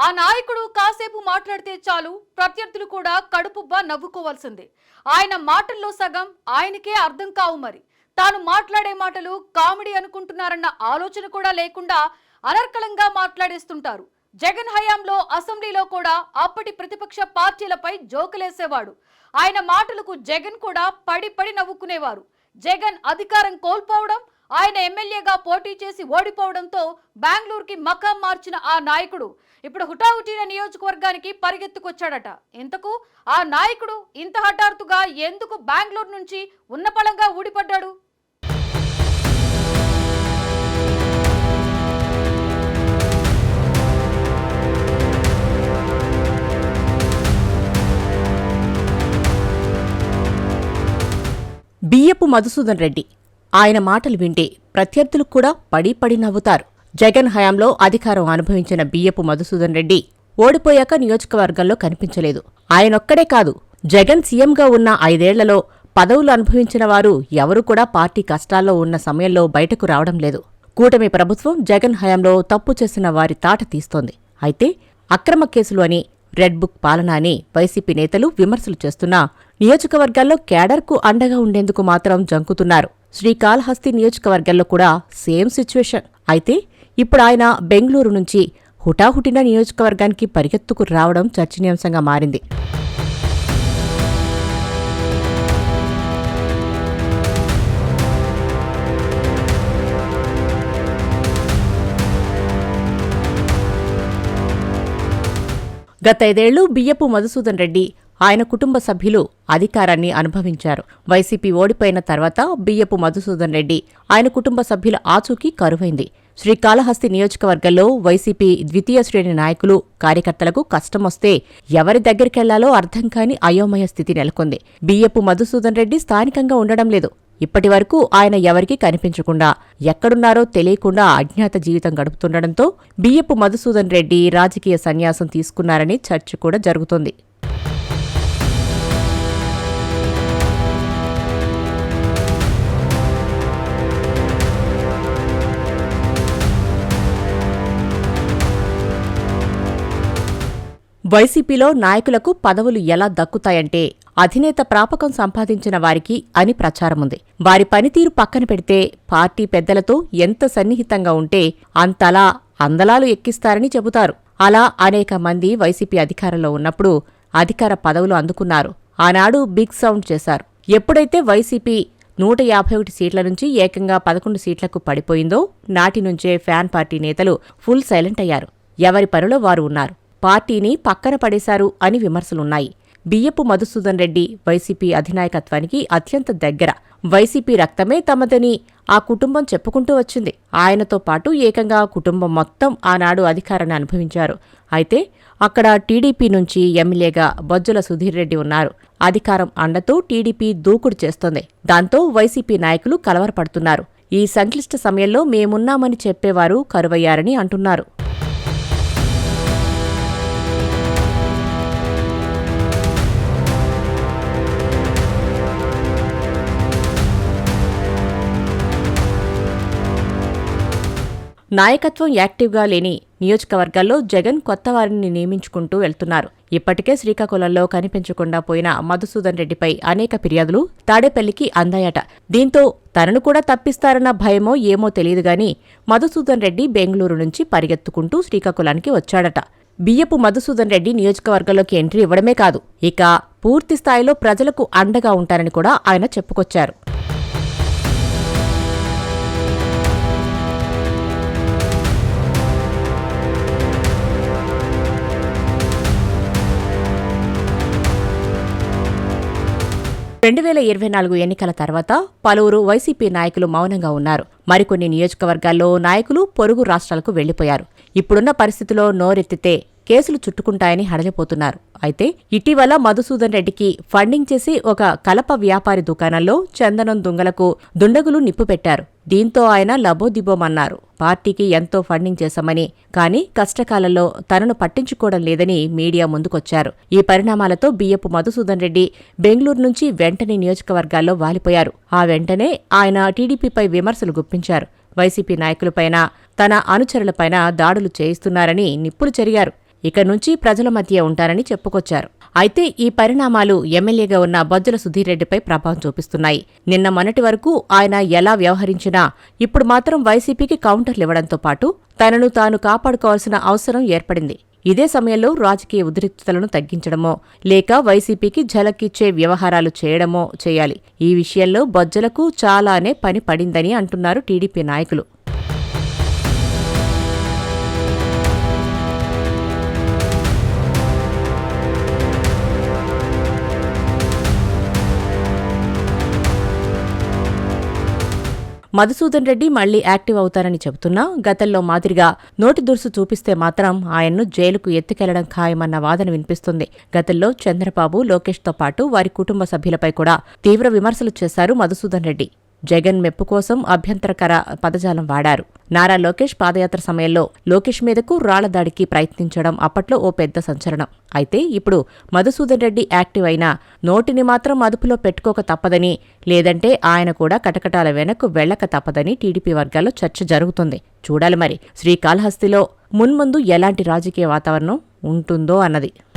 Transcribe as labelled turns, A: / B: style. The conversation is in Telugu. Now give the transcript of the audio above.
A: ఆ నాయకుడు కాసేపు మాట్లాడితే చాలు ప్రత్యర్థులు కూడా కడుపుబ్బా నవ్వుకోవాల్సిందే. ఆయన మాటల్లో సగం ఆయనకే అర్థం కావు. మరి తాను మాట్లాడే మాటలు కామెడీ అనుకుంటున్నారన్న ఆలోచన కూడా లేకుండా అనర్కలంగా మాట్లాడేస్తుంటారు. జగన్ హయాంలో అసెంబ్లీలో కూడా అప్పటి ప్రతిపక్ష పార్టీలపై జోకులేసేవాడు. ఆయన మాటలకు జగన్ కూడా పడి పడి నవ్వుకునేవారు. జగన్ అధికారం కోల్పోవడం, ఆయన ఎమ్మెల్యేగా పోటీ చేసి ఓడిపోవడంతో బెంగళూరుకి మకాం మార్చిన ఆ నాయకుడు ఇప్పుడు హుటాహుటిన నియోజకవర్గానికి పరిగెత్తుకొచ్చాడట. ఇంతకు ఆ నాయకుడు ఇంత హఠాత్తుగా ఎందుకు బెంగళూరు నుంచి ఉన్నపళంగా ఊడిపడ్డాడు?
B: బియ్యపు మధుసూదన్ రెడ్డి. ఆయన మాటలు వింటే ప్రత్యర్థులు కూడా పడి పడి నవ్వుతారు. జగన్ హయాంలో అధికారం అనుభవించిన బియ్యపు మధుసూదన్ రెడ్డి ఓడిపోయాక నియోజకవర్గంలో కనిపించలేదు. ఆయనొక్కడే కాదు, జగన్ సీఎంగా ఉన్న 5 ఏళ్లలో పదవులు అనుభవించిన వారు ఎవరూ కూడా పార్టీ కష్టాల్లో ఉన్న సమయంలో బయటకు రావడం లేదు. కూటమి ప్రభుత్వం జగన్ హయాంలో తప్పు చేసిన వారి తాట తీస్తోంది. అయితే అక్రమ కేసులు అని, రెడ్ బుక్ పాలన అని వైసీపీ నేతలు విమర్శలు చేస్తున్నా నియోజకవర్గాల్లో క్యాడర్కు అండగా ఉండేందుకు మాత్రం జంకుతున్నారు. శ్రీకాళహస్తి నియోజకవర్గంలో కూడా సేమ్ సిచ్యువేషన్. అయితే ఇప్పుడు ఆయన బెంగళూరు నుంచి హుటాహుటిన నియోజకవర్గానికి పరిగెత్తుకు రావడం చర్చనీయాంశంగా మారింది. గత 5 ఏళ్లు బియ్యపు మధుసూదన్ రెడ్డి, ఆయన కుటుంబ సభ్యులు అధికారాన్ని అనుభవించారు. వైసీపీ ఓడిపోయిన తర్వాత బియ్యపు మధుసూదన్ రెడ్డి, ఆయన కుటుంబ సభ్యుల ఆచూకీ కరువైంది. శ్రీకాళహస్తి నియోజకవర్గంలో వైసీపీ ద్వితీయ శ్రేణి నాయకులు, కార్యకర్తలకు కష్టమొస్తే ఎవరి దగ్గరికెళ్లాలో అర్థం కాని అయోమయ స్థితి నెలకొంది. బియ్యపు మధుసూదన్ రెడ్డి స్థానికంగా ఉండడం లేదు. ఇప్పటివరకు ఆయన ఎవరికీ కనిపించకుండా, ఎక్కడున్నారో తెలియకుండా అజ్ఞాత జీవితం గడుపుతుండటంతో బియ్యపు మధుసూదన్ రెడ్డి రాజకీయ సన్యాసం తీసుకున్నారని చర్చ కూడా జరుగుతోంది. వైసీపీలో నాయకులకు పదవులు ఎలా దక్కుతాయంటే అధినేత ప్రాపకం సంపాదించిన వారికి అని ప్రచారముంది. వారి పనితీరు పక్కన పెడితే పార్టీ పెద్దలతో ఎంత సన్నిహితంగా ఉంటే అంతలా అందలాలు ఎక్కిస్తారని చెబుతారు. అలా అనేక మంది వైసీపీ అధికారంలో ఉన్నప్పుడు అధికార పదవులు అందుకున్నారు. ఆనాడు బిగ్ సౌండ్ చేశారు. ఎప్పుడైతే వైసీపీ 151 సీట్ల నుంచి ఏకంగా 11 సీట్లకు పడిపోయిందో నాటి నుంచే ఫ్యాన్ పార్టీ నేతలు ఫుల్ సైలెంట్ అయ్యారు. ఎవరి పనిలో వారు ఉన్నారు. పార్టీని పక్కన పడేశారు అని విమర్శలున్నాయి. బియ్యపు మధుసూదన్ రెడ్డి వైసీపీ అధినాయకత్వానికి అత్యంత దగ్గర. వైసీపీ రక్తమే తమదని ఆ కుటుంబం చెప్పుకుంటూ వచ్చింది. ఆయనతో పాటు ఏకంగా కుటుంబం మొత్తం ఆనాడు అధికారాన్ని అనుభవించారు. అయితే అక్కడ టీడీపీ నుంచి ఎమ్మెల్యేగా బొజ్జల సుధీర్ రెడ్డి ఉన్నారు. అధికారం అండతో టీడీపీ దూకుడు చేస్తోంది. దాంతో వైసీపీ నాయకులు కలవరపడుతున్నారు. ఈ సంక్లిష్ట సమయంలో మేమున్నామని చెప్పేవారు కరువయ్యారని అంటున్నారు. నాయకత్వం యాక్టివ్గా లేని నియోజకవర్గాల్లో జగన్ కొత్తవారిని నియమించుకుంటూ వెళ్తున్నారు. ఇప్పటికే శ్రీకాకుళంలో కనిపించకుండా పోయిన మధుసూదన్ రెడ్డిపై అనేక ఫిర్యాదులు తాడేపల్లికి అందాయట. దీంతో తనను కూడా తప్పిస్తారన్న భయమో ఏమో తెలియదుగాని మధుసూదన్ రెడ్డి బెంగళూరు నుంచి పరిగెత్తుకుంటూ శ్రీకాకుళానికి వచ్చాడట. బియ్యపు మధుసూదన్ రెడ్డి నియోజకవర్గంలోకి ఎంట్రీ ఇవ్వడమే కాదు, ఇక పూర్తి స్థాయిలో ప్రజలకు అండగా ఉంటారని కూడా ఆయన చెప్పుకొచ్చారు. రెండు 2024 ఎన్నికల తర్వాత పలువురు వైసీపీ నాయకులు మౌనంగా ఉన్నారు. మరికొన్ని నియోజకవర్గాల్లో నాయకులు పొరుగు రాష్ట్రాలకు వెళ్లిపోయారు. ఇప్పుడున్న పరిస్థితిలో నోరెత్తితే కేసులు చుట్టుకుంటాయని హడలిపోతున్నారు. అయితే ఇటీవల మధుసూదన్ రెడ్డికి ఫండింగ్ చేసి ఒక కలప వ్యాపారి దుకాణంలో చందనం దుంగలకు దుండగులు నిప్పు పెట్టారు. దీంతో ఆయన లబోదిబోమన్నారు. పార్టీకి ఎంతో ఫండింగ్ చేశామని, కానీ కష్టకాలంలో తనను పట్టించుకోవడం లేదని మీడియా ముందుకొచ్చారు. ఈ పరిణామాలతో బియ్యపు మధుసూదన్ రెడ్డి బెంగళూరు నుంచి వెంటనే నియోజకవర్గాల్లో వాలిపోయారు. ఆ వెంటనే ఆయన టీడీపీపై విమర్శలు గుప్పించారు. వైసీపీ నాయకులపైన, తన అనుచరులపైన దాడులు చేయిస్తున్నారని నిప్పులు చెరిగారు. ఇక నుంచి ప్రజల మధ్య ఉంటారని చెప్పుకొచ్చారు. అయితే ఈ పరిణామాలు ఎమ్మెల్యేగా ఉన్న బొజ్జల సుధీర్ రెడ్డిపై ప్రభావం చూపిస్తున్నాయి. నిన్న మొన్నటి వరకు ఆయన ఎలా వ్యవహరించినా ఇప్పుడు మాత్రం వైసీపీకి కౌంటర్లివ్వడంతో పాటు తనను తాను కాపాడుకోవాల్సిన అవసరం ఏర్పడింది. ఇదే సమయంలో రాజకీయ ఉద్రిక్తతలను తగ్గించడమో లేక వైసీపీకి ఝలకిచ్చే వ్యవహారాలు చేయడమో చేయాలి. ఈ విషయంలో బొజ్జలకు చాలానే పని పడిందని అంటున్నారు టీడీపీ నాయకులు. మధుసూదన్ రెడ్డి మళ్లీ యాక్టివ్ అవుతారని చెబుతున్నా గతంలో మాదిరిగా నోటి దురుసు చూపిస్తే మాత్రం ఆయన్ను జైలుకు ఎత్తుకెళ్లడం ఖాయమన్న వాదన వినిపిస్తుంది. గతంలో చంద్రబాబు, లోకేష్తో పాటు వారి కుటుంబ సభ్యులపై కూడా తీవ్ర విమర్శలు చేశారు మధుసూదన్ రెడ్డి. జగన్ మెప్పు కోసం అభ్యంతరకర పదజాలం వాడారు. నారా లోకేష్ పాదయాత్ర సమయంలో లోకేష్ మీదకు రాళ్లదాడికి ప్రయత్నించడం అప్పట్లో ఓ పెద్ద సంచలనం. అయితే ఇప్పుడు మధుసూదన్ రెడ్డి యాక్టివ్ అయినా నోటిని మాత్రం అదుపులో పెట్టుకోక తప్పదని, లేదంటే ఆయన కూడా కటకటాల వెనక్కు వెళ్లక తప్పదని టీడీపీ వర్గాల్లో చర్చ జరుగుతుంది. చూడాలి మరి శ్రీకాళహస్తిలో మున్ముందు ఎలాంటి రాజకీయ వాతావరణం ఉంటుందో అన్నది.